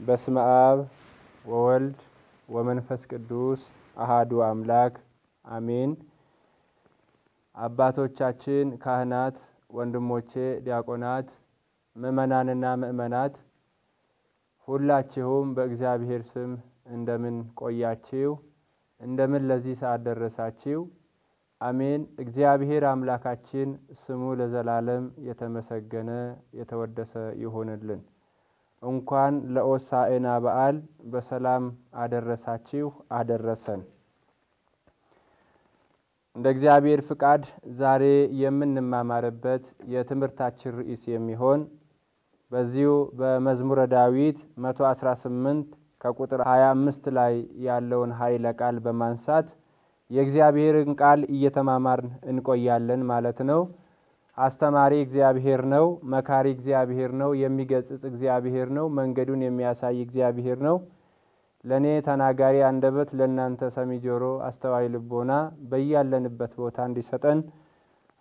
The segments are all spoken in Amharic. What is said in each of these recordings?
በስመ አብ ወወልድ ወመንፈስ ቅዱስ አሃዱ አምላክ አሜን። አባቶቻችን ካህናት፣ ወንድሞቼ ዲያቆናት፣ ምእመናንና ምእመናት ሁላችሁም በእግዚአብሔር ስም እንደምን ቆያችሁ? እንደምን ለዚህ ሰዓት ደረሳችሁ? አሜን። እግዚአብሔር አምላካችን ስሙ ለዘላለም የተመሰገነ የተወደሰ ይሁንልን። እንኳን ለሆሳዕና በዓል በሰላም አደረሳችሁ አደረሰን። እንደ እግዚአብሔር ፍቃድ ዛሬ የምንማማርበት የትምህርታችን ርዕስ የሚሆን በዚሁ በመዝሙረ ዳዊት 118 ከቁጥር 25 ላይ ያለውን ኃይለ ቃል በማንሳት የእግዚአብሔርን ቃል እየተማማርን እንቆያለን ማለት ነው። አስተማሪ እግዚአብሔር ነው፣ መካሪ እግዚአብሔር ነው፣ የሚገስጽ እግዚአብሔር ነው፣ መንገዱን የሚያሳይ እግዚአብሔር ነው። ለኔ ተናጋሪ አንደበት፣ ለእናንተ ሰሚ ጆሮ፣ አስተዋይ ልቦና በያለንበት ቦታ እንዲሰጠን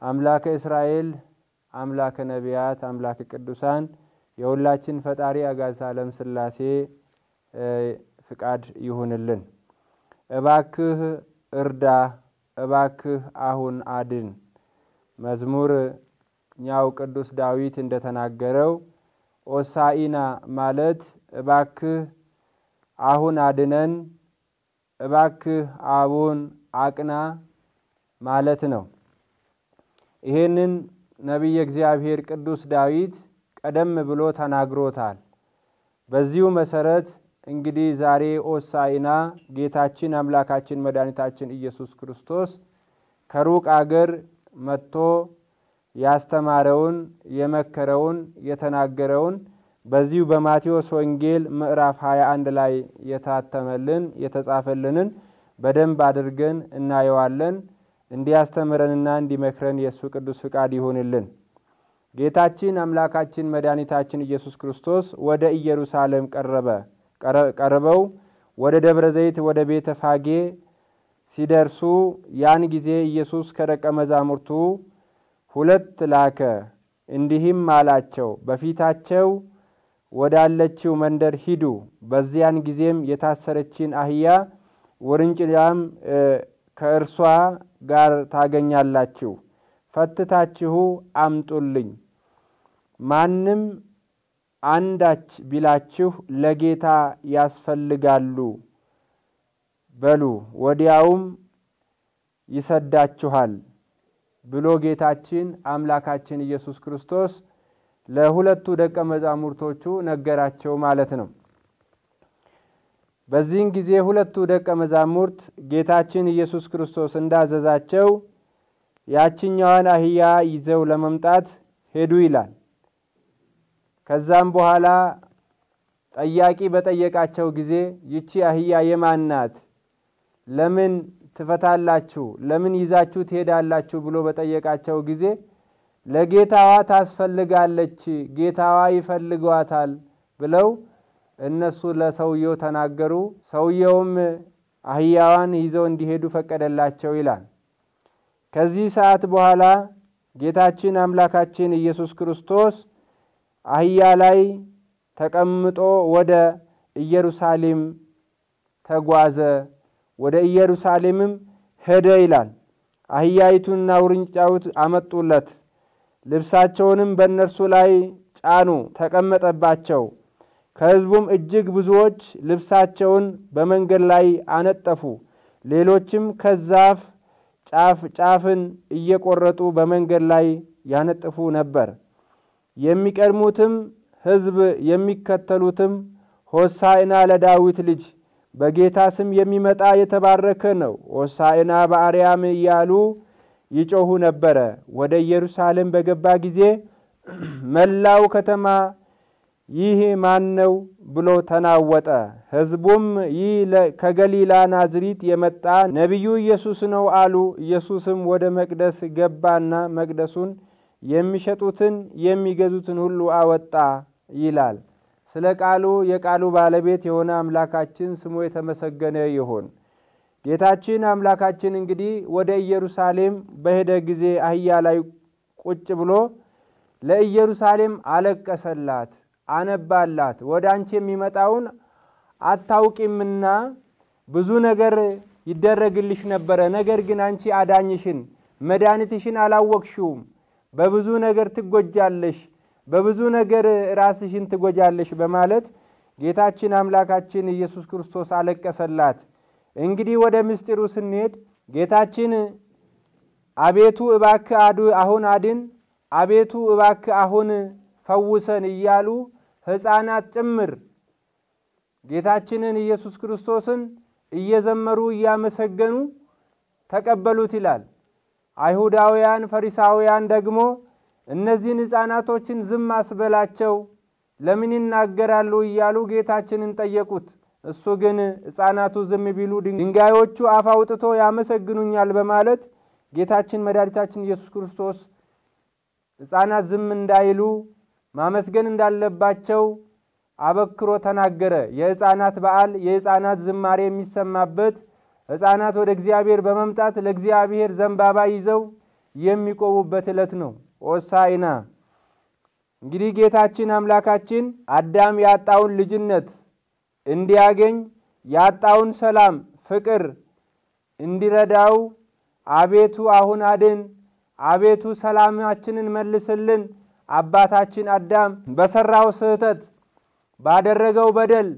አምላከ እስራኤል፣ አምላከ ነቢያት፣ አምላከ ቅዱሳን የሁላችን ፈጣሪ አጋዕዝተ ዓለም ሥላሴ ፍቃድ ይሁንልን። እባክህ እርዳ፣ እባክህ አሁን አድን። መዝሙር ኛው ቅዱስ ዳዊት እንደተናገረው ሆሳዕና ማለት እባክህ አሁን አድነን፣ እባክህ አሁን አቅና ማለት ነው። ይሄንን ነቢየ እግዚአብሔር ቅዱስ ዳዊት ቀደም ብሎ ተናግሮታል። በዚሁ መሰረት እንግዲህ ዛሬ ሆሳዕና ጌታችን አምላካችን መድኃኒታችን ኢየሱስ ክርስቶስ ከሩቅ አገር መጥቶ ያስተማረውን የመከረውን የተናገረውን በዚሁ በማቴዎስ ወንጌል ምዕራፍ 21 ላይ የታተመልን የተጻፈልንን በደንብ አድርገን እናየዋለን። እንዲያስተምረንና እንዲመክረን የእሱ ቅዱስ ፍቃድ ይሁንልን። ጌታችን አምላካችን መድኃኒታችን ኢየሱስ ክርስቶስ ወደ ኢየሩሳሌም ቀርበው ወደ ደብረ ዘይት ወደ ቤተ ፋጌ ሲደርሱ ያን ጊዜ ኢየሱስ ከደቀ መዛሙርቱ ሁለት ላከ፣ እንዲህም አላቸው፣ በፊታቸው ወዳለችው መንደር ሂዱ። በዚያን ጊዜም የታሰረችን አህያ ውርንጭላም ከእርሷ ጋር ታገኛላችሁ፣ ፈትታችሁ አምጡልኝ። ማንም አንዳች ቢላችሁ ለጌታ ያስፈልጋሉ በሉ፣ ወዲያውም ይሰዳችኋል ብሎ ጌታችን አምላካችን ኢየሱስ ክርስቶስ ለሁለቱ ደቀ መዛሙርቶቹ ነገራቸው ማለት ነው። በዚህን ጊዜ ሁለቱ ደቀ መዛሙርት ጌታችን ኢየሱስ ክርስቶስ እንዳዘዛቸው ያችኛዋን አህያ ይዘው ለመምጣት ሄዱ ይላል። ከዛም በኋላ ጠያቂ በጠየቃቸው ጊዜ ይቺ አህያ የማን ናት? ለምን ትፈታላችሁ? ለምን ይዛችሁ ትሄዳላችሁ? ብሎ በጠየቃቸው ጊዜ ለጌታዋ ታስፈልጋለች፣ ጌታዋ ይፈልጓታል ብለው እነሱ ለሰውየው ተናገሩ። ሰውየውም አህያዋን ይዘው እንዲሄዱ ፈቀደላቸው ይላል። ከዚህ ሰዓት በኋላ ጌታችን አምላካችን ኢየሱስ ክርስቶስ አህያ ላይ ተቀምጦ ወደ ኢየሩሳሌም ተጓዘ፣ ወደ ኢየሩሳሌምም ሄደ ይላል። አህያይቱንና ውርንጫውን አመጡለት፣ ልብሳቸውንም በእነርሱ ላይ ጫኑ፣ ተቀመጠባቸው። ከሕዝቡም እጅግ ብዙዎች ልብሳቸውን በመንገድ ላይ አነጠፉ። ሌሎችም ከዛፍ ጫፍን እየቆረጡ በመንገድ ላይ ያነጥፉ ነበር። የሚቀድሙትም ሕዝብ የሚከተሉትም ሆሳዕና ለዳዊት ልጅ በጌታ ስም የሚመጣ የተባረከ ነው፣ ሆሳዕና በአርያም እያሉ ይጮሁ ነበረ። ወደ ኢየሩሳሌም በገባ ጊዜ መላው ከተማ ይህ ማን ነው ብሎ ተናወጠ። ሕዝቡም ይህ ከገሊላ ናዝሬት የመጣ ነቢዩ ኢየሱስ ነው አሉ። ኢየሱስም ወደ መቅደስ ገባና መቅደሱን የሚሸጡትን የሚገዙትን ሁሉ አወጣ ይላል። ስለ ቃሉ የቃሉ ባለቤት የሆነ አምላካችን ስሙ የተመሰገነ ይሁን። ጌታችን አምላካችን እንግዲህ ወደ ኢየሩሳሌም በሄደ ጊዜ አህያ ላይ ቁጭ ብሎ ለኢየሩሳሌም አለቀሰላት፣ አነባላት። ወደ አንቺ የሚመጣውን አታውቂምና ብዙ ነገር ይደረግልሽ ነበር፣ ነገር ግን አንቺ አዳኝሽን መድኃኒትሽን አላወቅሽውም። በብዙ ነገር ትጎጃለሽ፣ በብዙ ነገር ራስሽን ትጎጃለሽ በማለት ጌታችን አምላካችን ኢየሱስ ክርስቶስ አለቀሰላት። እንግዲህ ወደ ምስጢሩ ስንሄድ ጌታችን አቤቱ እባክህ አሁን አድን፣ አቤቱ እባክህ አሁን ፈውሰን እያሉ ሕፃናት ጭምር ጌታችንን ኢየሱስ ክርስቶስን እየዘመሩ እያመሰገኑ ተቀበሉት ይላል። አይሁዳውያን ፈሪሳውያን ደግሞ እነዚህን ሕፃናቶችን ዝም አስበላቸው ለምን ይናገራሉ እያሉ ጌታችንን ጠየቁት። እሱ ግን ሕፃናቱ ዝም ቢሉ ድንጋዮቹ አፍ አውጥቶ ያመሰግኑኛል በማለት ጌታችን መድኃኒታችን ኢየሱስ ክርስቶስ ሕፃናት ዝም እንዳይሉ ማመስገን እንዳለባቸው አበክሮ ተናገረ። የሕፃናት በዓል የሕፃናት ዝማሬ የሚሰማበት ሕፃናት ወደ እግዚአብሔር በመምጣት ለእግዚአብሔር ዘንባባ ይዘው የሚቆሙበት ዕለት ነው ሆሳዕና። እንግዲህ ጌታችን አምላካችን አዳም ያጣውን ልጅነት እንዲያገኝ ያጣውን ሰላም ፍቅር እንዲረዳው አቤቱ አሁን አድን፣ አቤቱ ሰላማችንን መልስልን። አባታችን አዳም በሰራው ስህተት ባደረገው በደል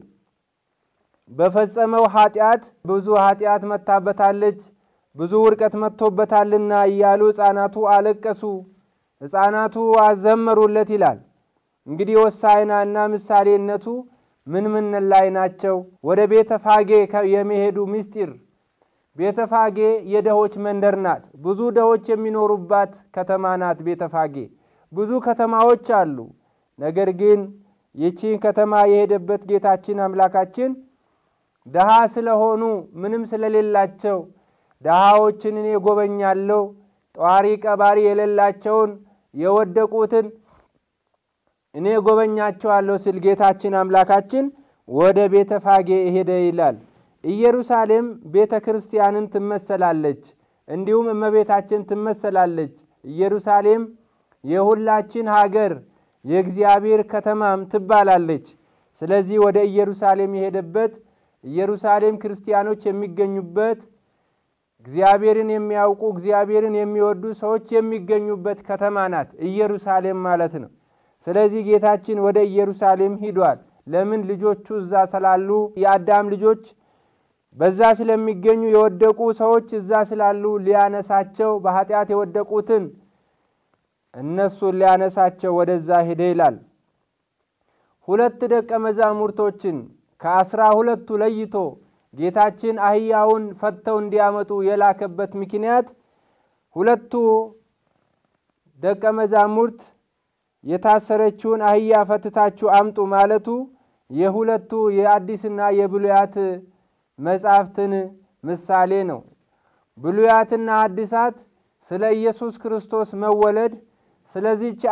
በፈጸመው ኃጢአት ብዙ ኃጢአት መታበታለች፣ ብዙ ውርቀት መጥቶበታልና እያሉ ሕፃናቱ አለቀሱ፣ ሕፃናቱ አዘመሩለት ይላል። እንግዲህ ሆሳዕናና ምሳሌነቱ ምን ላይ ናቸው? ወደ ቤተፋጌ የሚሄዱ ምስጢር። ቤተፋጌ የደሆች መንደር ናት። ብዙ ደሆች የሚኖሩባት ከተማ ናት ቤተፋጌ። ብዙ ከተማዎች አሉ። ነገር ግን ይቺን ከተማ የሄደበት ጌታችን አምላካችን ደሃ ስለሆኑ ምንም ስለሌላቸው ደሃዎችን እኔ ጎበኛለሁ፣ ጧሪ ቀባሪ የሌላቸውን የወደቁትን እኔ ጎበኛቸዋለሁ ሲል ጌታችን አምላካችን ወደ ቤተፋጌ ሄደ ይላል። ኢየሩሳሌም ቤተክርስቲያንን ትመሰላለች፣ እንዲሁም እመቤታችን ትመሰላለች። ኢየሩሳሌም የሁላችን ሀገር የእግዚአብሔር ከተማም ትባላለች። ስለዚህ ወደ ኢየሩሳሌም የሄደበት ኢየሩሳሌም ክርስቲያኖች የሚገኙበት እግዚአብሔርን የሚያውቁ እግዚአብሔርን የሚወዱ ሰዎች የሚገኙበት ከተማ ናት ኢየሩሳሌም ማለት ነው። ስለዚህ ጌታችን ወደ ኢየሩሳሌም ሂዷል። ለምን? ልጆቹ እዛ ስላሉ፣ የአዳም ልጆች በዛ ስለሚገኙ፣ የወደቁ ሰዎች እዛ ስላሉ ሊያነሳቸው በኃጢአት የወደቁትን እነሱን ሊያነሳቸው ወደዛ ሄደ ይላል። ሁለት ደቀ መዛሙርቶችን ከ12ቱ ለይቶ ጌታችን አህያውን ፈተው እንዲያመጡ የላከበት ምክንያት ሁለቱ ደቀ መዛሙርት የታሰረችውን አህያ ፈትታችሁ አምጡ ማለቱ የሁለቱ የአዲስና የብሉያት መጻሕፍትን ምሳሌ ነው። ብሉያትና አዲሳት ስለ ኢየሱስ ክርስቶስ መወለድ፣ ስለዚህች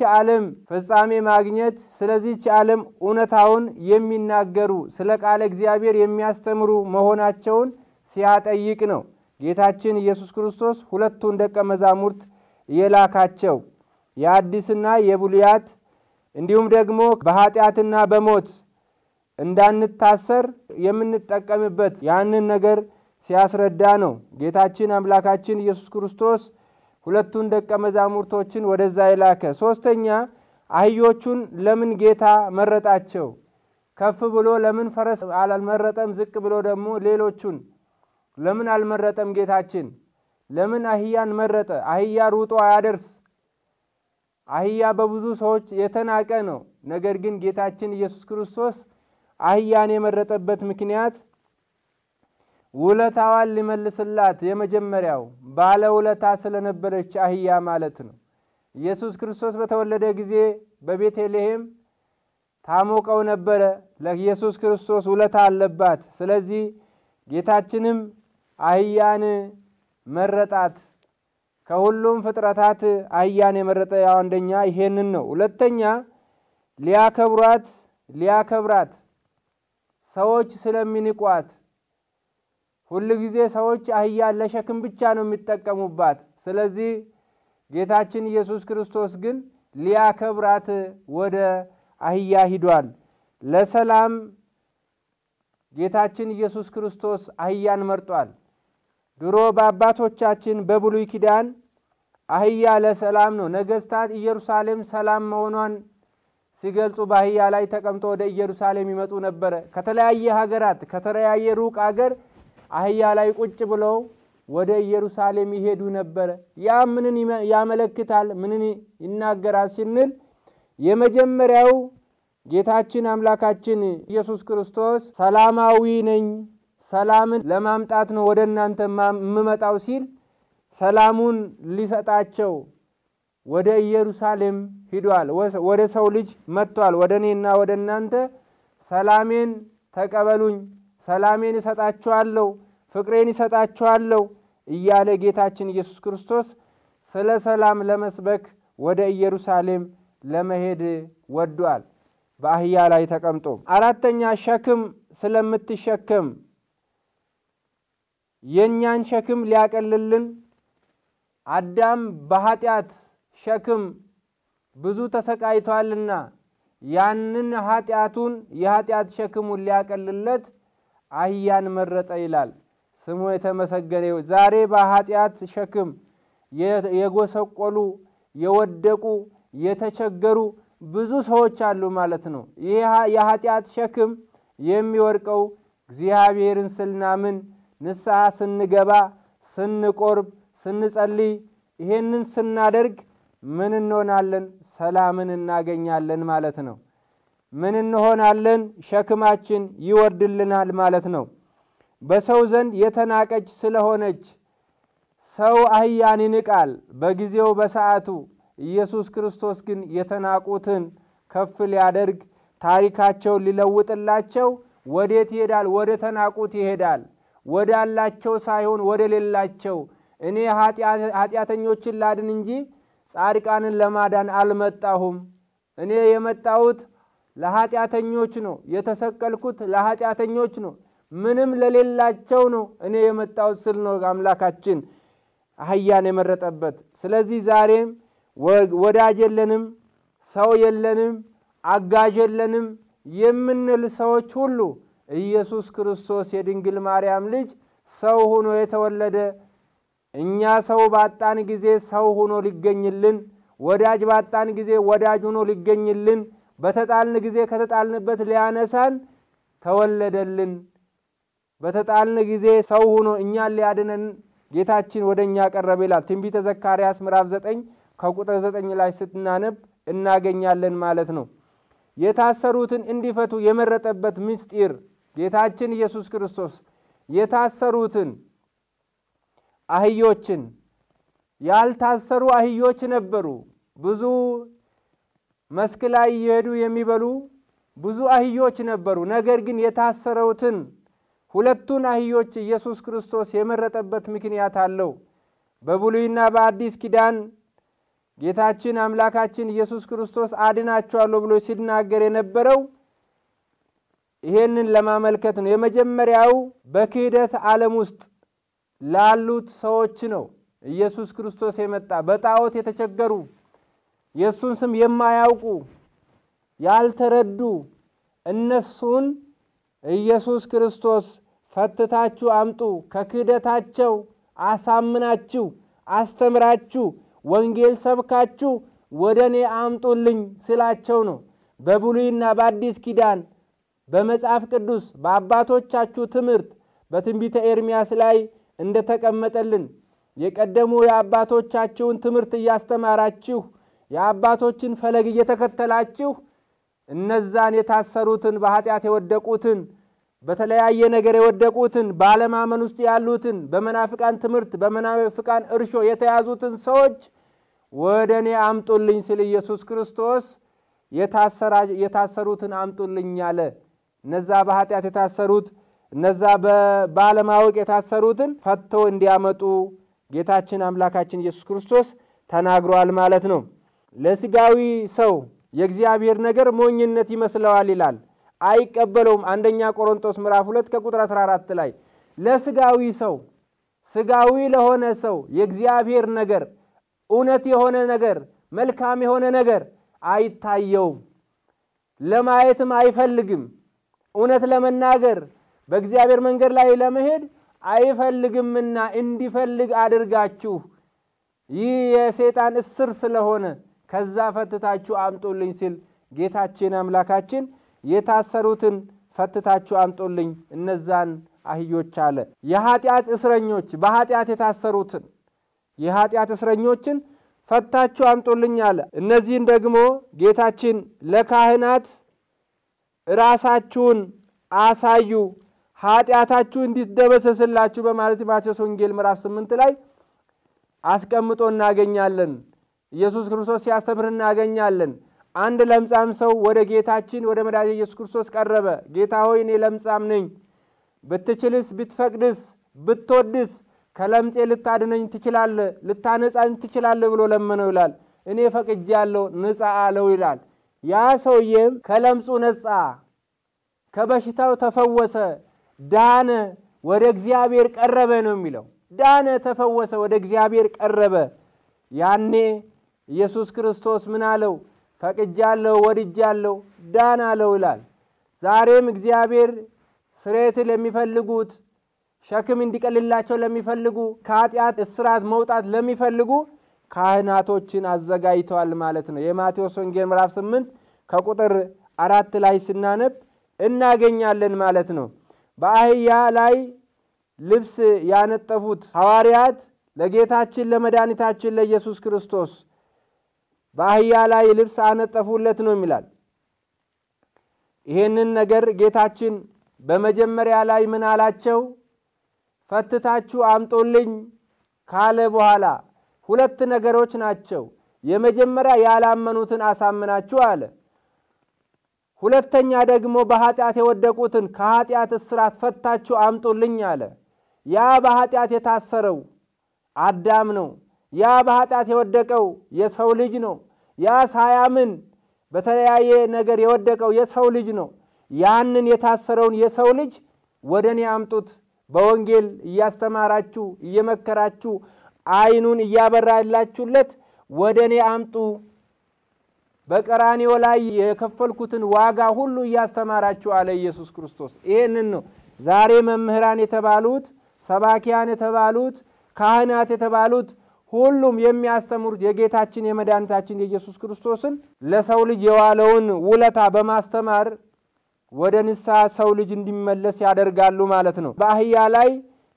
ዓለም ፍጻሜ ማግኘት፣ ስለዚህች ዓለም እውነታውን የሚናገሩ ስለ ቃለ እግዚአብሔር የሚያስተምሩ መሆናቸውን ሲያጠይቅ ነው ጌታችን ኢየሱስ ክርስቶስ ሁለቱን ደቀ መዛሙርት የላካቸው። የአዲስና የብሉያት እንዲሁም ደግሞ በኃጢአትና በሞት እንዳንታሰር የምንጠቀምበት ያንን ነገር ሲያስረዳ ነው ጌታችን አምላካችን ኢየሱስ ክርስቶስ ሁለቱን ደቀ መዛሙርቶችን ወደዛ የላከ። ሶስተኛ አህዮቹን ለምን ጌታ መረጣቸው? ከፍ ብሎ ለምን ፈረስ አልመረጠም? ዝቅ ብሎ ደግሞ ሌሎቹን ለምን አልመረጠም? ጌታችን ለምን አህያን መረጠ? አህያ ሩጦ አያደርስ። አህያ በብዙ ሰዎች የተናቀ ነው። ነገር ግን ጌታችን ኢየሱስ ክርስቶስ አህያን የመረጠበት ምክንያት ውለታዋን ሊመልስላት የመጀመሪያው ባለ ውለታ ስለነበረች አህያ ማለት ነው። ኢየሱስ ክርስቶስ በተወለደ ጊዜ በቤተልሔም ታሞቀው ነበረ። ለኢየሱስ ክርስቶስ ውለታ አለባት። ስለዚህ ጌታችንም አህያን መረጣት። ከሁሉም ፍጥረታት አህያን የመረጠ ያው አንደኛ ይሄንን ነው። ሁለተኛ ሊያከብራት ሰዎች ስለሚንቋት ሁሉ ጊዜ ሰዎች አህያን ለሸክም ብቻ ነው የሚጠቀሙባት። ስለዚህ ጌታችን ኢየሱስ ክርስቶስ ግን ሊያከብራት ወደ አህያ ሂዷል። ለሰላም ጌታችን ኢየሱስ ክርስቶስ አህያን መርጧል። ድሮ በአባቶቻችን በብሉይ ኪዳን አህያ ለሰላም ነው። ነገስታት ኢየሩሳሌም ሰላም መሆኗን ሲገልጹ በአህያ ላይ ተቀምጦ ወደ ኢየሩሳሌም ይመጡ ነበር። ከተለያየ ሀገራት ከተለያየ ሩቅ ሀገር አህያ ላይ ቁጭ ብለው ወደ ኢየሩሳሌም ይሄዱ ነበር። ያ ምንን ያመለክታል? ምንን ይናገራል ስንል የመጀመሪያው ጌታችን አምላካችን ኢየሱስ ክርስቶስ ሰላማዊ ነኝ፣ ሰላምን ለማምጣት ነው ወደ እናንተ የምመጣው ሲል ሰላሙን ሊሰጣቸው ወደ ኢየሩሳሌም ሂዷል። ወደ ሰው ልጅ መጥቷል። ወደኔና ወደ እናንተ ሰላሜን ተቀበሉኝ፣ ሰላሜን እሰጣችኋለሁ፣ ፍቅሬን እሰጣችኋለሁ እያለ ጌታችን ኢየሱስ ክርስቶስ ስለ ሰላም ለመስበክ ወደ ኢየሩሳሌም ለመሄድ ወዷል በአህያ ላይ ተቀምጦ። አራተኛ ሸክም ስለምትሸከም የኛን ሸክም ሊያቀልልን አዳም በኃጢአት ሸክም ብዙ ተሰቃይቷልና ያንን ኃጢአቱን የኃጢአት ሸክሙን ሊያቀልለት አህያን መረጠ ይላል። ስሙ የተመሰገነ ይሁን። ዛሬ በኃጢአት ሸክም የጎሰቆሉ የወደቁ የተቸገሩ ብዙ ሰዎች አሉ ማለት ነው። ይሄ የኃጢአት ሸክም የሚወርቀው እግዚአብሔርን ስናምን ንስሐ ስንገባ ስንቆርብ ስንጸልይ ይሄንን ስናደርግ ምን እንሆናለን? ሰላምን እናገኛለን ማለት ነው። ምን እንሆናለን? ሸክማችን ይወርድልናል ማለት ነው። በሰው ዘንድ የተናቀች ስለሆነች ሰው አህያን ይንቃል በጊዜው በሰዓቱ። ኢየሱስ ክርስቶስ ግን የተናቁትን ከፍ ሊያደርግ ታሪካቸውን ሊለውጥላቸው ወዴት ይሄዳል? ወደ ተናቁት ይሄዳል። ወዳላቸው ሳይሆን ወደ ሌላቸው። እኔ ኃጢአተኞችን ላድን እንጂ ጻድቃንን ለማዳን አልመጣሁም። እኔ የመጣሁት ለኃጢአተኞች ነው፣ የተሰቀልኩት ለኃጢአተኞች ነው፣ ምንም ለሌላቸው ነው እኔ የመጣሁት ስል ነው አምላካችን አህያን የመረጠበት። ስለዚህ ዛሬም ወዳጅ የለንም፣ ሰው የለንም፣ አጋዥ የለንም የምንል ሰዎች ሁሉ ኢየሱስ ክርስቶስ የድንግል ማርያም ልጅ ሰው ሆኖ የተወለደ እኛ ሰው ባጣን ጊዜ ሰው ሆኖ ሊገኝልን፣ ወዳጅ ባጣን ጊዜ ወዳጅ ሆኖ ሊገኝልን፣ በተጣልን ጊዜ ከተጣልንበት ሊያነሳን ተወለደልን። በተጣልን ጊዜ ሰው ሆኖ እኛን ሊያድነን ጌታችን ወደኛ ቀረበ ይላል ትንቢተ ዘካርያስ ምዕራፍ 9 ከቁጥር 9 ላይ ስትናነብ እናገኛለን ማለት ነው። የታሰሩትን እንዲፈቱ የመረጠበት ምስጢር ጌታችን ኢየሱስ ክርስቶስ የታሰሩትን አህዮችን ያልታሰሩ አህዮች ነበሩ። ብዙ መስክ ላይ ይሄዱ የሚበሉ ብዙ አህዮች ነበሩ። ነገር ግን የታሰሩትን ሁለቱን አህዮች ኢየሱስ ክርስቶስ የመረጠበት ምክንያት አለው። በብሉይና በአዲስ ኪዳን ጌታችን አምላካችን ኢየሱስ ክርስቶስ አድናቸዋለሁ ብሎ ሲናገር የነበረው ይሄንን ለማመልከት ነው። የመጀመሪያው በክህደት ዓለም ውስጥ ላሉት ሰዎች ነው ኢየሱስ ክርስቶስ የመጣ። በጣዖት የተቸገሩ ኢየሱስን ስም የማያውቁ ያልተረዱ እነሱን ኢየሱስ ክርስቶስ ፈትታችሁ አምጡ፣ ከክህደታቸው አሳምናችሁ አስተምራችሁ ወንጌል ሰብካችሁ ወደኔ አምጡልኝ ስላቸው ነው። በብሉይና በአዲስ ኪዳን በመጽሐፍ ቅዱስ በአባቶቻችሁ ትምህርት በትንቢተ ኤርምያስ ላይ እንደተቀመጠልን የቀደሙ የአባቶቻችሁን ትምህርት እያስተማራችሁ የአባቶችን ፈለግ እየተከተላችሁ እነዛን የታሰሩትን በኃጢአት የወደቁትን በተለያየ ነገር የወደቁትን ባለማመን ውስጥ ያሉትን በመናፍቃን ትምህርት በመናፍቃን እርሾ የተያዙትን ሰዎች ወደኔ አምጡልኝ ሲል ኢየሱስ ክርስቶስ የታሰሩትን አምጡልኝ አለ። እነዛ በኃጢአት የታሰሩት እነዛ ባለማወቅ የታሰሩትን ፈቶ እንዲያመጡ ጌታችን አምላካችን ኢየሱስ ክርስቶስ ተናግሯል ማለት ነው። ለስጋዊ ሰው የእግዚአብሔር ነገር ሞኝነት ይመስለዋል ይላል፣ አይቀበለውም። አንደኛ ቆሮንቶስ ምዕራፍ 2 ከቁጥር 14 ላይ ለስጋዊ ሰው ስጋዊ ለሆነ ሰው የእግዚአብሔር ነገር እውነት የሆነ ነገር መልካም የሆነ ነገር አይታየውም፣ ለማየትም አይፈልግም። እውነት ለመናገር በእግዚአብሔር መንገድ ላይ ለመሄድ አይፈልግምና እንዲፈልግ አድርጋችሁ ይህ የሰይጣን እስር ስለሆነ ከዛ ፈትታችሁ አምጡልኝ ሲል ጌታችን አምላካችን የታሰሩትን ፈትታችሁ አምጡልኝ እነዛን አህዮች አለ። የኃጢአት እስረኞች በኃጢአት የታሰሩትን የኃጢአት እስረኞችን ፈታችሁ አምጡልኝ አለ። እነዚህን ደግሞ ጌታችን ለካህናት ራሳችሁን አሳዩ ኃጢአታችሁ እንዲደበሰስላችሁ በማለት ማቴዎስ ወንጌል ምዕራፍ 8 ላይ አስቀምጦ እናገኛለን። ኢየሱስ ክርስቶስ ሲያስተምር እናገኛለን። አንድ ለምጻም ሰው ወደ ጌታችን ወደ መድኃኒታችን ኢየሱስ ክርስቶስ ቀረበ። ጌታ ሆይ እኔ ለምጻም ነኝ፣ ብትችልስ ብትፈቅድስ ብትወድስ ከለምጼ ልታድነኝ ትችላለህ፣ ልታነጻኝ ትችላለህ ብሎ ለመነው ይላል። እኔ ፈቅጃለሁ ንጻ አለው ይላል። ያ ሰውዬም ከለምጹ ነጻ፣ ከበሽታው ተፈወሰ፣ ዳነ፣ ወደ እግዚአብሔር ቀረበ ነው የሚለው። ዳነ፣ ተፈወሰ፣ ወደ እግዚአብሔር ቀረበ። ያኔ ኢየሱስ ክርስቶስ ምን አለው? ፈቅጃለሁ፣ ወድጃለሁ፣ ዳነ አለው ይላል። ዛሬም እግዚአብሔር ስርየት ለሚፈልጉት ሸክም እንዲቀልላቸው ለሚፈልጉ ከኃጢአት እስራት መውጣት ለሚፈልጉ ካህናቶችን አዘጋጅተዋል ማለት ነው። የማቴዎስ ወንጌል ምዕራፍ 8 ከቁጥር 4 ላይ ስናነብ እናገኛለን ማለት ነው። በአህያ ላይ ልብስ ያነጠፉት ሐዋርያት ለጌታችን ለመድኃኒታችን ለኢየሱስ ክርስቶስ በአህያ ላይ ልብስ አነጠፉለት ነው የሚላል። ይሄንን ነገር ጌታችን በመጀመሪያ ላይ ምን አላቸው? ፈትታችሁ አምጡልኝ ካለ በኋላ ሁለት ነገሮች ናቸው። የመጀመሪያ ያላመኑትን አሳምናችሁ አለ። ሁለተኛ ደግሞ በኃጢአት የወደቁትን ከኃጢአት እስራት ፈታችሁ አምጡልኝ አለ። ያ በኃጢአት የታሰረው አዳም ነው። ያ በኃጢአት የወደቀው የሰው ልጅ ነው። ያ ሳያምን በተለያየ ነገር የወደቀው የሰው ልጅ ነው። ያንን የታሰረውን የሰው ልጅ ወደኔ አምጡት፣ በወንጌል እያስተማራችሁ እየመከራችሁ አይኑን እያበራላችሁለት ወደኔ አምጡ፣ በቀራንዮ ላይ የከፈልኩትን ዋጋ ሁሉ እያስተማራችሁ አለ ኢየሱስ ክርስቶስ። ይሄንን ነው ዛሬ መምህራን የተባሉት፣ ሰባኪያን የተባሉት፣ ካህናት የተባሉት ሁሉም የሚያስተምሩት የጌታችን የመድኃኒታችን የኢየሱስ ክርስቶስን ለሰው ልጅ የዋለውን ውለታ በማስተማር ወደ ንስሐ ሰው ልጅ እንዲመለስ ያደርጋሉ ማለት ነው። በአህያ ላይ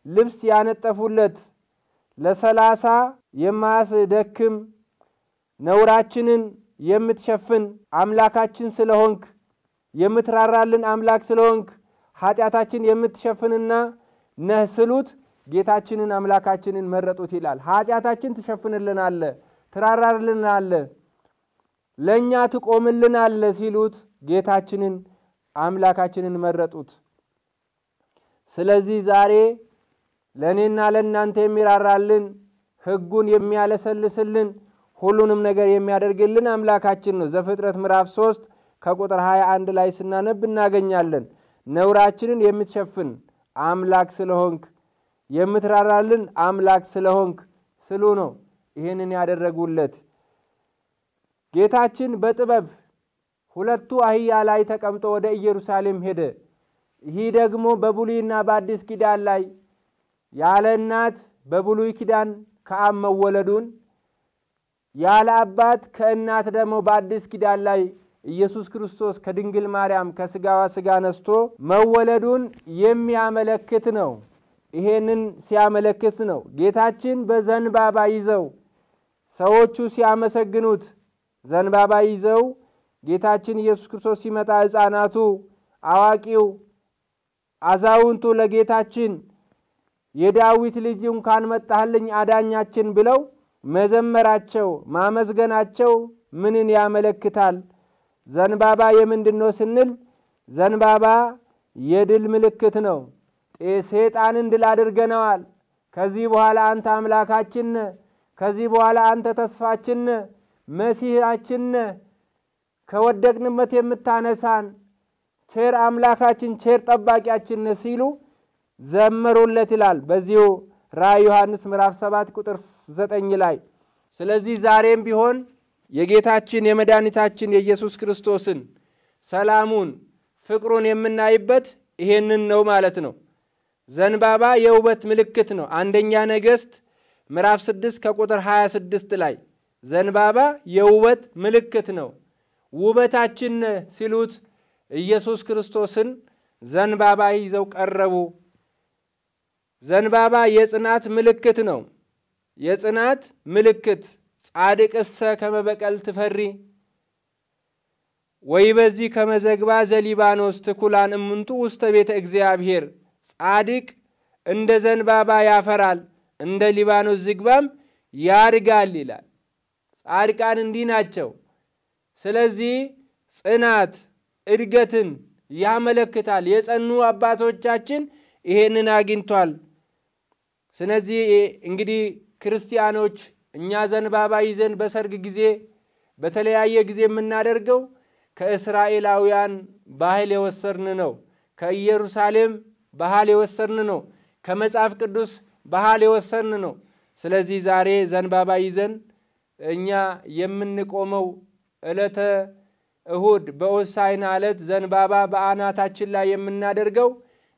ልብስ ያነጠፉለት ለ30 የማያስደክም ነውራችንን የምትሸፍን አምላካችን ስለሆንክ የምትራራልን አምላክ ስለሆንክ ኃጢአታችን የምትሸፍንና ነህ ስሉት ጌታችንን አምላካችንን መረጡት ይላል። ኃጢአታችን ትሸፍንልናለ፣ ትራራርልናለ፣ ለኛ ትቆምልናለ ሲሉት ጌታችንን አምላካችንን መረጡት። ስለዚህ ዛሬ ለኔና ለናንተ የሚራራልን ሕጉን የሚያለሰልስልን ሁሉንም ነገር የሚያደርግልን አምላካችን ነው። ዘፍጥረት ምዕራፍ 3 ከቁጥር 21 ላይ ስናነብ እናገኛለን። ነውራችንን የምትሸፍን አምላክ ስለሆንክ የምትራራልን አምላክ ስለሆንክ ስሉ ነው ይሄንን ያደረጉለት። ጌታችን በጥበብ ሁለቱ አህያ ላይ ተቀምጦ ወደ ኢየሩሳሌም ሄደ። ይህ ደግሞ በብሉይና በአዲስ ኪዳን ላይ ያለ እናት በብሉይ ኪዳን ከአብ መወለዱን ያለ አባት ከእናት ደግሞ በአዲስ ኪዳን ላይ ኢየሱስ ክርስቶስ ከድንግል ማርያም ከስጋዋ ስጋ ነስቶ መወለዱን የሚያመለክት ነው። ይሄንን ሲያመለክት ነው ጌታችን በዘንባባ ይዘው ሰዎቹ ሲያመሰግኑት ዘንባባ ይዘው ጌታችን ኢየሱስ ክርስቶስ ሲመጣ ሕፃናቱ፣ አዋቂው፣ አዛውንቱ ለጌታችን የዳዊት ልጅ እንኳን መጣህልኝ አዳኛችን ብለው መዘመራቸው ማመስገናቸው ምንን ያመለክታል? ዘንባባ የምንድነው ስንል ዘንባባ የድል ምልክት ነው። ሰይጣንን ድል አድርገናል። ከዚህ በኋላ አንተ አምላካችን ነህ፣ ከዚህ በኋላ አንተ ተስፋችን ነህ፣ መሲሐችን ነህ፣ ከወደቅንበት የምታነሳን ቸር አምላካችን ቸር ጠባቂያችን ነህ ሲሉ ዘመሩለት ይላል በዚሁ ራዕይ ዮሐንስ ምዕራፍ 7 ቁጥር 9 ላይ። ስለዚህ ዛሬም ቢሆን የጌታችን የመድኃኒታችን የኢየሱስ ክርስቶስን ሰላሙን ፍቅሩን የምናይበት ይሄንን ነው ማለት ነው። ዘንባባ የውበት ምልክት ነው። አንደኛ ነገሥት ምዕራፍ 6 ከቁጥር 26 ላይ ዘንባባ የውበት ምልክት ነው። ውበታችን ሲሉት ኢየሱስ ክርስቶስን ዘንባባ ይዘው ቀረቡ። ዘንባባ የጽናት ምልክት ነው። የጽናት ምልክት ጻድቅሰ ከመበቀል ትፈሪ ወይ በዚህ ከመዘግባ ዘሊባኖስ ትኩላን እምንቱ ውስተ ቤተ እግዚአብሔር። ጻድቅ እንደ ዘንባባ ያፈራል እንደ ሊባኖስ ዝግባም ያድጋል ይላል። ጻድቃን እንዲህ ናቸው። ስለዚህ ጽናት እድገትን ያመለክታል። የጸኑ አባቶቻችን ይሄንን አግኝቷል። ስለዚህ እንግዲህ ክርስቲያኖች እኛ ዘንባባ ይዘን በሰርግ ጊዜ በተለያየ ጊዜ የምናደርገው ከእስራኤላውያን ባህል የወሰርን ነው። ከኢየሩሳሌም ባህል የወሰርን ነው። ከመጽሐፍ ቅዱስ ባህል የወሰርን ነው። ስለዚህ ዛሬ ዘንባባ ይዘን እኛ የምንቆመው ዕለተ እሁድ በሆሳዕና ዕለት ዘንባባ በአናታችን ላይ የምናደርገው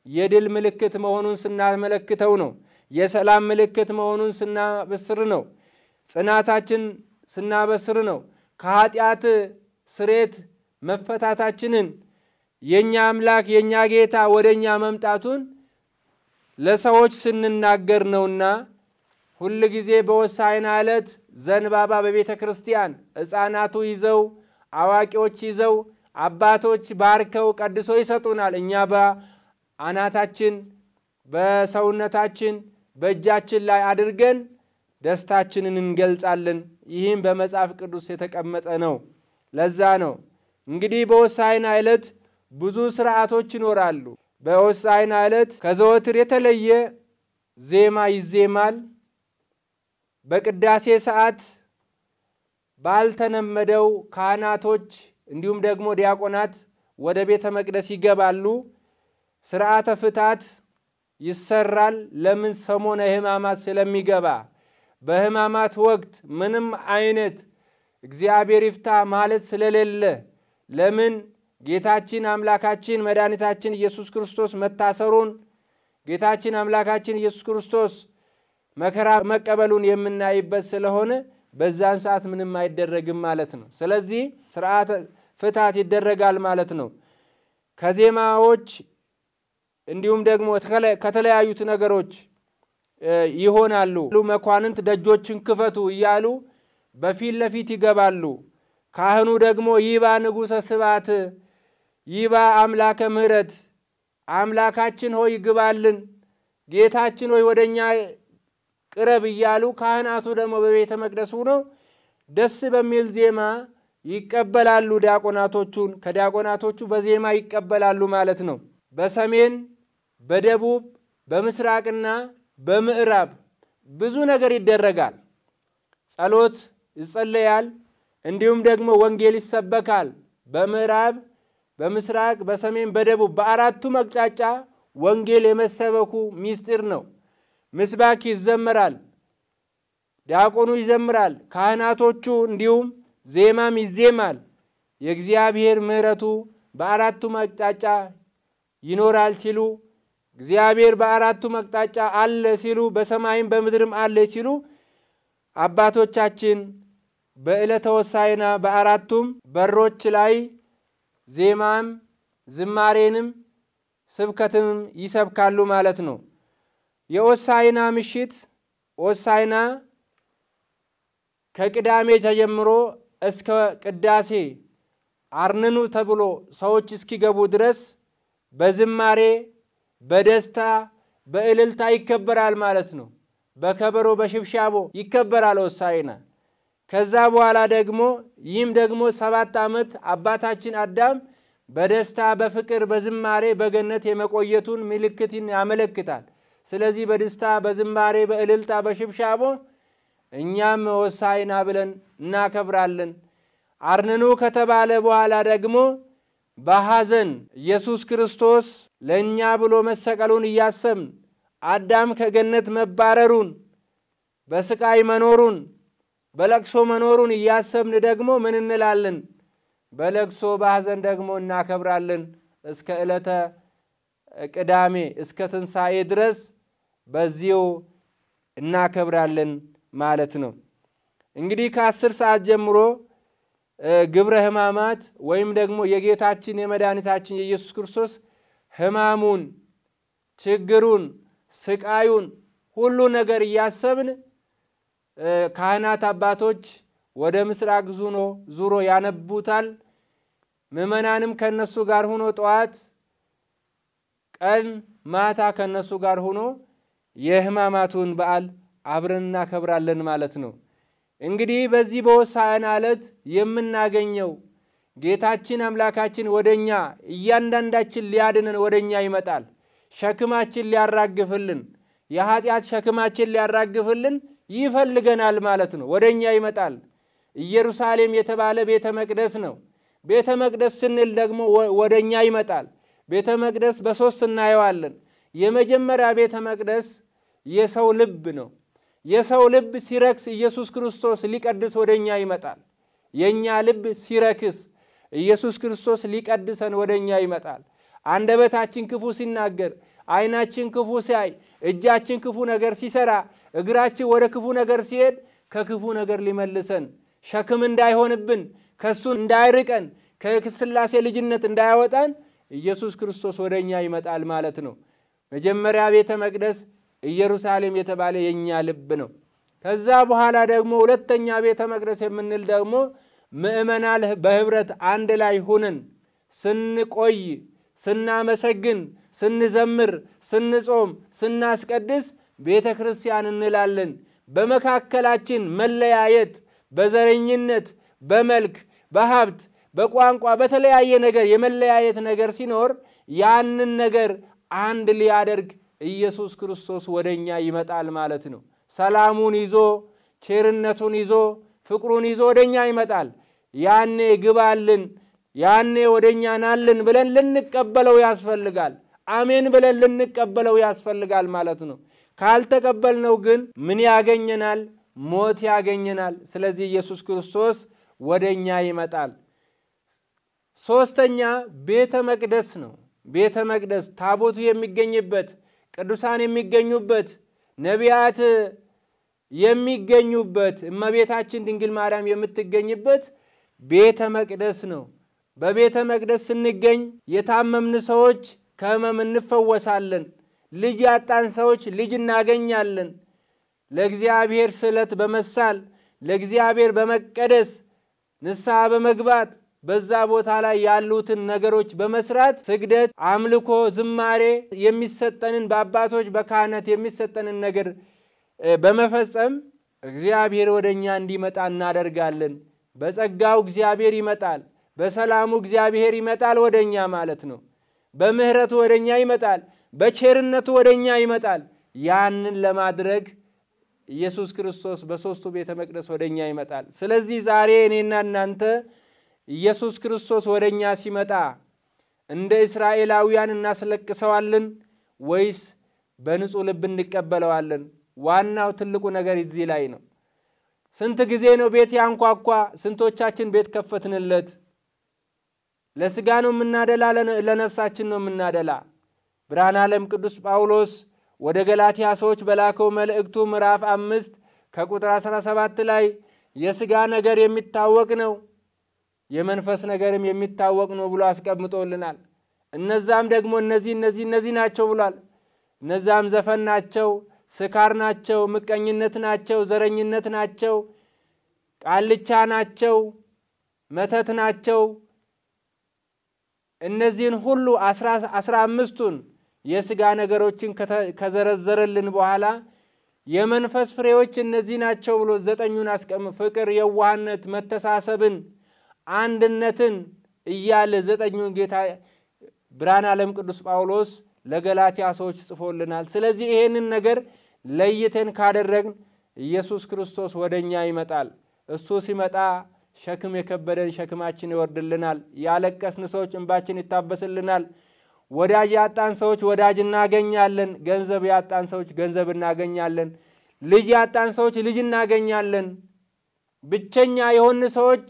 የድል ምልክት መሆኑን ስናመለክተው ነው። የሰላም ምልክት መሆኑን ስናበስር ነው። ጽናታችን ስናበስር ነው። ከኃጢአት ስሬት መፈታታችንን የኛ አምላክ የኛ ጌታ ወደኛ መምጣቱን ለሰዎች ስንናገር ነውና ሁሉ ጊዜ በሆሳዕና ዕለት ዘንባባ በቤተ ክርስቲያን ሕፃናቱ ይዘው አዋቂዎች ይዘው አባቶች ባርከው ቀድሶ ይሰጡናል። እኛ በአናታችን በሰውነታችን በእጃችን ላይ አድርገን ደስታችንን እንገልጻለን። ይህም በመጽሐፍ ቅዱስ የተቀመጠ ነው። ለዛ ነው እንግዲህ በሆሳዕና ዕለት ብዙ ሥርዓቶች ይኖራሉ። በሆሳዕና ዕለት ከዘወትር የተለየ ዜማ ይዜማል። በቅዳሴ ሰዓት ባልተለመደው ካህናቶች እንዲሁም ደግሞ ዲያቆናት ወደ ቤተ መቅደስ ይገባሉ። ሥርዓተ ፍታት ይሰራል። ለምን? ሰሞነ ሕማማት ስለሚገባ። በሕማማት ወቅት ምንም አይነት እግዚአብሔር ይፍታ ማለት ስለሌለ ለምን? ጌታችን አምላካችን መድኃኒታችን ኢየሱስ ክርስቶስ መታሰሩን ጌታችን አምላካችን ኢየሱስ ክርስቶስ መከራ መቀበሉን የምናይበት ስለሆነ በዛን ሰዓት ምንም አይደረግም ማለት ነው። ስለዚህ ሥርዓተ ፍታት ይደረጋል ማለት ነው። ከዜማዎች እንዲሁም ደግሞ ከተለያዩት ነገሮች ይሆናሉ። መኳንንት ደጆችን ክፈቱ እያሉ በፊት ለፊት ይገባሉ። ካህኑ ደግሞ ይባ ንጉሠ ስብሐት ይባ አምላከ ምሕረት አምላካችን ሆይ ግባልን፣ ጌታችን ሆይ ወደኛ ቅረብ እያሉ ካህናቱ ደግሞ በቤተ መቅደስ ሆነው ደስ በሚል ዜማ ይቀበላሉ። ዲያቆናቶቹን ከዲያቆናቶቹ በዜማ ይቀበላሉ ማለት ነው። በሰሜን በደቡብ በምስራቅና በምዕራብ ብዙ ነገር ይደረጋል። ጸሎት ይጸለያል። እንዲሁም ደግሞ ወንጌል ይሰበካል። በምዕራብ በምስራቅ በሰሜን በደቡብ በአራቱም አቅጣጫ ወንጌል የመሰበኩ ምስጢር ነው። ምስባክ ይዘመራል። ዲያቆኑ ይዘምራል። ካህናቶቹ እንዲሁም ዜማም ይዜማል። የእግዚአብሔር ምሕረቱ በአራቱም አቅጣጫ ይኖራል ሲሉ እግዚአብሔር በአራቱም አቅጣጫ አለ ሲሉ በሰማይም በምድርም አለ ሲሉ አባቶቻችን በዕለተ ሆሳዕና በአራቱም በሮች ላይ ዜማም ዝማሬንም ስብከትም ይሰብካሉ ማለት ነው። የሆሳዕና ምሽት ሆሳዕና ከቅዳሜ ተጀምሮ እስከ ቅዳሴ አርንኑ ተብሎ ሰዎች እስኪገቡ ድረስ በዝማሬ በደስታ በእልልታ ይከበራል ማለት ነው። በከበሮ በሽብሻቦ ይከበራል ሆሳዕና። ከዛ በኋላ ደግሞ ይህም ደግሞ 7 ዓመት አባታችን አዳም በደስታ በፍቅር በዝማሬ በገነት የመቆየቱን ምልክትን ያመለክታል። ስለዚህ በደስታ በዝማሬ በእልልታ በሽብሻቦ እኛም ሆሳዕና ብለን እናከብራለን። አርንኑ ከተባለ በኋላ ደግሞ በሐዘን ኢየሱስ ክርስቶስ ለእኛ ብሎ መሰቀሉን እያሰብን አዳም ከገነት መባረሩን በስቃይ መኖሩን በለቅሶ መኖሩን እያሰብን ደግሞ ምን እንላለን? በለቅሶ በሐዘን ደግሞ እናከብራለን። እስከ ዕለተ ቅዳሜ እስከ ትንሣኤ ድረስ በዚሁ እናከብራለን ማለት ነው። እንግዲህ ከ10 ሰዓት ጀምሮ ግብረ ሕማማት ወይም ደግሞ የጌታችን የመድኃኒታችን የኢየሱስ ክርስቶስ ሕማሙን፣ ችግሩን፣ ስቃዩን ሁሉ ነገር እያሰብን ካህናት አባቶች ወደ ምስራቅ ዙሮ ያነቡታል። ምእመናንም ከነሱ ጋር ሆኖ ጠዋት ቀን ማታ ከነሱ ጋር ሆኖ የሕማማቱን በዓል አብረን እናከብራለን ማለት ነው። እንግዲህ በዚህ በሆሳዕና ዕለት የምናገኘው ጌታችን አምላካችን ወደኛ እያንዳንዳችን ሊያድነን ወደኛ ይመጣል። ሸክማችን ሊያራግፍልን፣ የኃጢአት ሸክማችን ሊያራግፍልን ይፈልገናል ማለት ነው። ወደኛ ይመጣል። ኢየሩሳሌም የተባለ ቤተ መቅደስ ነው። ቤተ መቅደስ ስንል ደግሞ ወደኛ ይመጣል። ቤተ መቅደስ በሶስት እናየዋለን። የመጀመሪያ ቤተ መቅደስ የሰው ልብ ነው። የሰው ልብ ሲረክስ ኢየሱስ ክርስቶስ ሊቀድስ ወደኛ ይመጣል። የኛ ልብ ሲረክስ ኢየሱስ ክርስቶስ ሊቀድሰን ወደኛ ይመጣል። አንደበታችን ክፉ ሲናገር፣ ዓይናችን ክፉ ሲያይ፣ እጃችን ክፉ ነገር ሲሰራ፣ እግራችን ወደ ክፉ ነገር ሲሄድ ከክፉ ነገር ሊመልሰን ሸክም እንዳይሆንብን ከሱ እንዳይርቀን ከሥላሴ ልጅነት እንዳያወጣን ኢየሱስ ክርስቶስ ወደኛ ይመጣል ማለት ነው። መጀመሪያ ቤተ መቅደስ ኢየሩሳሌም የተባለ የኛ ልብ ነው። ከዛ በኋላ ደግሞ ሁለተኛ ቤተ መቅደስ የምንል ደግሞ ምእመናን በህብረት አንድ ላይ ሆነን ስንቆይ፣ ስናመሰግን፣ ስንዘምር፣ ስንጾም፣ ስናስቀድስ ቤተ ክርስቲያን እንላለን። በመካከላችን መለያየት፣ በዘረኝነት፣ በመልክ፣ በሀብት፣ በቋንቋ፣ በተለያየ ነገር የመለያየት ነገር ሲኖር ያንን ነገር አንድ ሊያደርግ ኢየሱስ ክርስቶስ ወደኛ ይመጣል ማለት ነው። ሰላሙን ይዞ፣ ቸርነቱን ይዞ፣ ፍቅሩን ይዞ ወደኛ ይመጣል። ያኔ ግባልን፣ ያኔ ወደኛ ናልን ብለን ልንቀበለው ያስፈልጋል። አሜን ብለን ልንቀበለው ያስፈልጋል ማለት ነው። ካልተቀበልነው ግን ምን ያገኘናል? ሞት ያገኘናል። ስለዚህ ኢየሱስ ክርስቶስ ወደኛ ይመጣል። ሶስተኛ ቤተ መቅደስ ነው። ቤተ መቅደስ ታቦቱ የሚገኝበት፣ ቅዱሳን የሚገኙበት፣ ነቢያት የሚገኙበት፣ እመቤታችን ድንግል ማርያም የምትገኝበት ቤተ መቅደስ ነው። በቤተ መቅደስ ስንገኝ የታመምን ሰዎች ከሕመም እንፈወሳለን። ልጅ ያጣን ሰዎች ልጅ እናገኛለን። ለእግዚአብሔር ስዕለት በመሳል ለእግዚአብሔር በመቀደስ ንስሐ በመግባት በዛ ቦታ ላይ ያሉትን ነገሮች በመስራት ስግደት፣ አምልኮ፣ ዝማሬ የሚሰጠንን በአባቶች በካህናት የሚሰጠንን ነገር በመፈጸም እግዚአብሔር ወደኛ እንዲመጣ እናደርጋለን። በጸጋው እግዚአብሔር ይመጣል። በሰላሙ እግዚአብሔር ይመጣል ወደኛ ማለት ነው። በምህረቱ ወደኛ ይመጣል። በቸርነቱ ወደኛ ይመጣል። ያንን ለማድረግ ኢየሱስ ክርስቶስ በሶስቱ ቤተ መቅደስ ወደኛ ይመጣል። ስለዚህ ዛሬ እኔና እናንተ ኢየሱስ ክርስቶስ ወደኛ ሲመጣ እንደ እስራኤላውያን እናስለቅሰዋለን ወይስ በንጹህ ልብ እንቀበለዋለን? ዋናው ትልቁ ነገር እዚህ ላይ ነው። ስንት ጊዜ ነው ቤት ያንኳኳ? ስንቶቻችን ቤት ከፈትንለት? ለስጋ ነው የምናደላ? ለነፍሳችን ነው የምናደላ? ብርሃነ ዓለም ቅዱስ ጳውሎስ ወደ ገላትያ ሰዎች በላከው መልእክቱ ምዕራፍ 5 ከቁጥር 17 ላይ የስጋ ነገር የሚታወቅ ነው፣ የመንፈስ ነገርም የሚታወቅ ነው ብሎ አስቀምጦልናል። እነዛም ደግሞ እነዚህ ናቸው ብሏል። እነዛም ዘፈን ናቸው፣ ስካር ናቸው፣ ምቀኝነት ናቸው፣ ዘረኝነት ናቸው፣ ቃልቻ ናቸው፣ መተት ናቸው። እነዚህን ሁሉ 15ቱን የስጋ ነገሮችን ከዘረዘረልን በኋላ የመንፈስ ፍሬዎች እነዚህ ናቸው ብሎ 9ኙን አስቀምጦ ፍቅር፣ የዋህነት፣ መተሳሰብን፣ አንድነትን እያለ 9ኙን ጌታ ብርሃነ ዓለም ቅዱስ ጳውሎስ ለገላትያ ሰዎች ጽፎልናል። ስለዚህ ይሄንን ነገር ለይተን ካደረግን ኢየሱስ ክርስቶስ ወደኛ ይመጣል። እሱ ሲመጣ ሸክም የከበደን ሸክማችን ይወርድልናል። ያለቀስን ሰዎች እንባችን ይታበስልናል። ወዳጅ ያጣን ሰዎች ወዳጅ እናገኛለን። ገንዘብ ያጣን ሰዎች ገንዘብ እናገኛለን። ልጅ ያጣን ሰዎች ልጅ እናገኛለን። ብቸኛ የሆን ሰዎች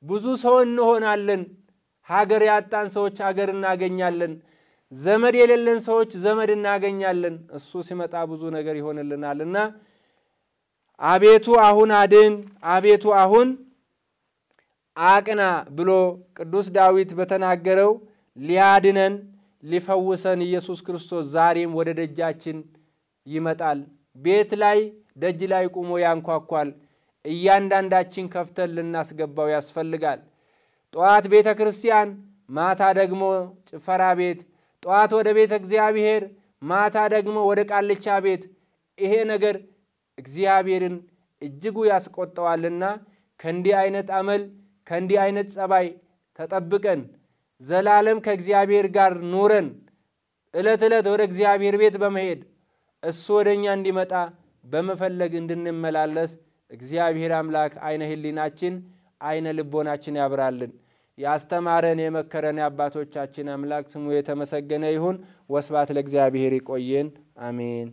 ብዙ ሰው እንሆናለን። ሀገር ያጣን ሰዎች ሀገር እናገኛለን። ዘመድ የሌለን ሰዎች ዘመድ እናገኛለን። እሱ ሲመጣ ብዙ ነገር ይሆንልናልና አቤቱ አሁን አድን፣ አቤቱ አሁን አቅና ብሎ ቅዱስ ዳዊት በተናገረው ሊያድነን ሊፈውሰን ኢየሱስ ክርስቶስ ዛሬም ወደ ደጃችን ይመጣል። ቤት ላይ ደጅ ላይ ቆሞ ያንኳኳል። እያንዳንዳችን ከፍተን ልናስገባው ያስፈልጋል። ጧት ቤተ ክርስቲያን፣ ማታ ደግሞ ጭፈራ ቤት፣ ጧት ወደ ቤተ እግዚአብሔር፣ ማታ ደግሞ ወደ ቃልቻ ቤት። ይሄ ነገር እግዚአብሔርን እጅጉ ያስቆጣዋልና ከእንዲህ አይነት አመል ከእንዲህ አይነት ጸባይ ተጠብቀን ዘላለም ከእግዚአብሔር ጋር ኑረን ዕለት ዕለት ወደ እግዚአብሔር ቤት በመሄድ እሱ ወደኛ እንዲመጣ በመፈለግ እንድንመላለስ እግዚአብሔር አምላክ አይነ ህሊናችን አይነ ልቦናችን ያብራልን። ያስተማረን የመከረን አባቶቻችን አምላክ ስሙ የተመሰገነ ይሁን። ወስብሐት ለእግዚአብሔር። ይቆየን። አሜን።